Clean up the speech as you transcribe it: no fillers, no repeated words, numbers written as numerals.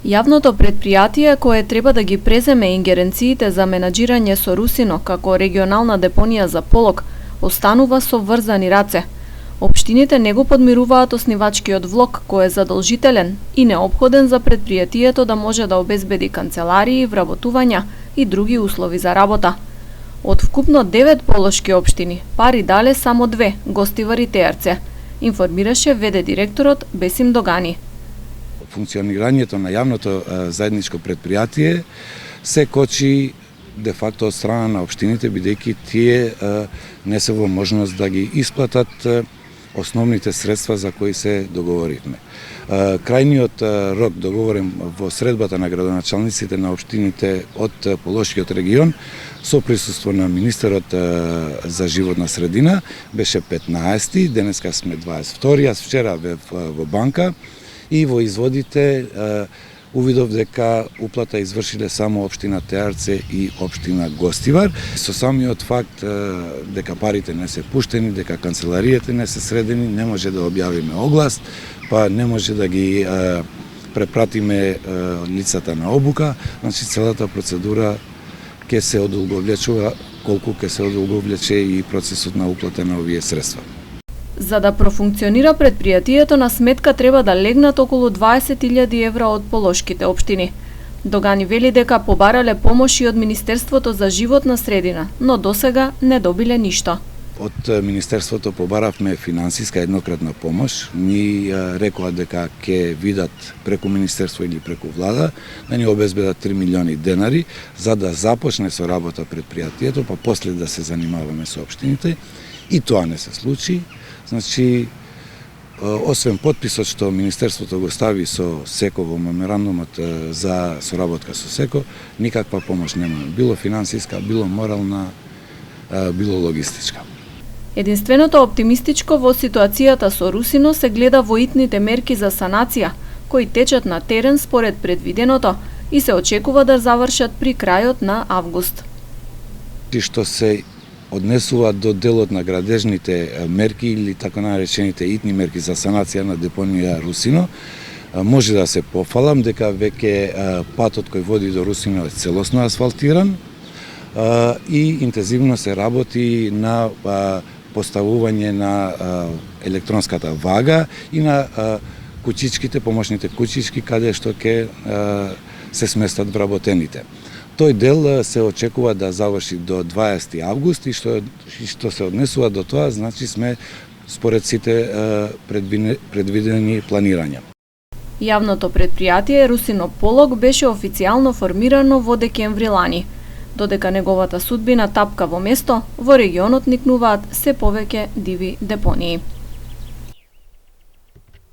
Јавното претпријатие кое треба да ги преземе ингеренциите за менаџирање со Русино како регионална депонија за полог, останува со врзани раце. Општините не го подмируваат оснивачкиот влог кој е задолжителен и неопходен за претпријатието да може да обезбеди канцеларии, вработувања и други услови за работа. Од вкупно 9 полошки општини, пари дале само 2, Гостивар и Теарце, информираше ВД директорот Бесим Догани. Функционирањето на јавното заедничко претпријатие се кочи де факто од страна на општините, бидејќи тие не се во можност да ги исплатат основните средства за кои се договоривме. Крајниот рок договорен во средбата на градоначалниците на општините од Полошкиот регион со присуство на министерот за животна средина беше 15-ти, денеска сме 22-ти, јас вчера бев во банка и во изводите увидов дека уплата извршиле само општина Теарце и општина Гостивар. Со самиот факт дека парите не се пуштени, дека канцелариите не се средени, не може да објавиме оглас, па не може да ги препратиме лицата на обука, значи целата процедура ќе се одолговлечува колку ќе се одолговлече и процесот на уплата на овие средства. За да профункционира претпријатието, на сметка треба да легнат околу 20.000 евра од полошките општини. Догани вели дека побарале помош и од Министерството за животна средина, но досега не добиле ништо. Од Министерството побаравме финансиска еднократна помош. Ни рекоа дека ќе видат преку Министерство или преку влада да ни обезбедат 3 милиони денари за да започне со работа претпријатието, па после да се занимаваме со општините. И тоа не се случи. Значи, освен подписот што Министерството го стави со СЕКО во меморандумот за соработка со СЕКО, никаква помош нема. Било финансиска, било морална, било логистичка. Единственото оптимистичко во ситуацијата со Русино се гледа во итните мерки за санација, кои течат на терен според предвиденото и се очекува да завршат при крајот на август. Што се однесува до делот на градежните мерки или така наречените итни мерки за санација на депонија Русино, може да се пофалам дека веќе патот кој води до Русино е целосно асфалтиран и интензивно се работи на поставување на електронската вага и на кучичките, помошните кучички, каде што ќе се сместат вработените. Тој дел се очекува да заврши до 20 август и што се однесува до тоа, значи сме според сите предвидени планирања. Јавното претпријатие Русино Полог беше официјално формирано во декември лани. Додека неговата судбина тапка во место, во регионот никнуваат се повеќе диви депонии.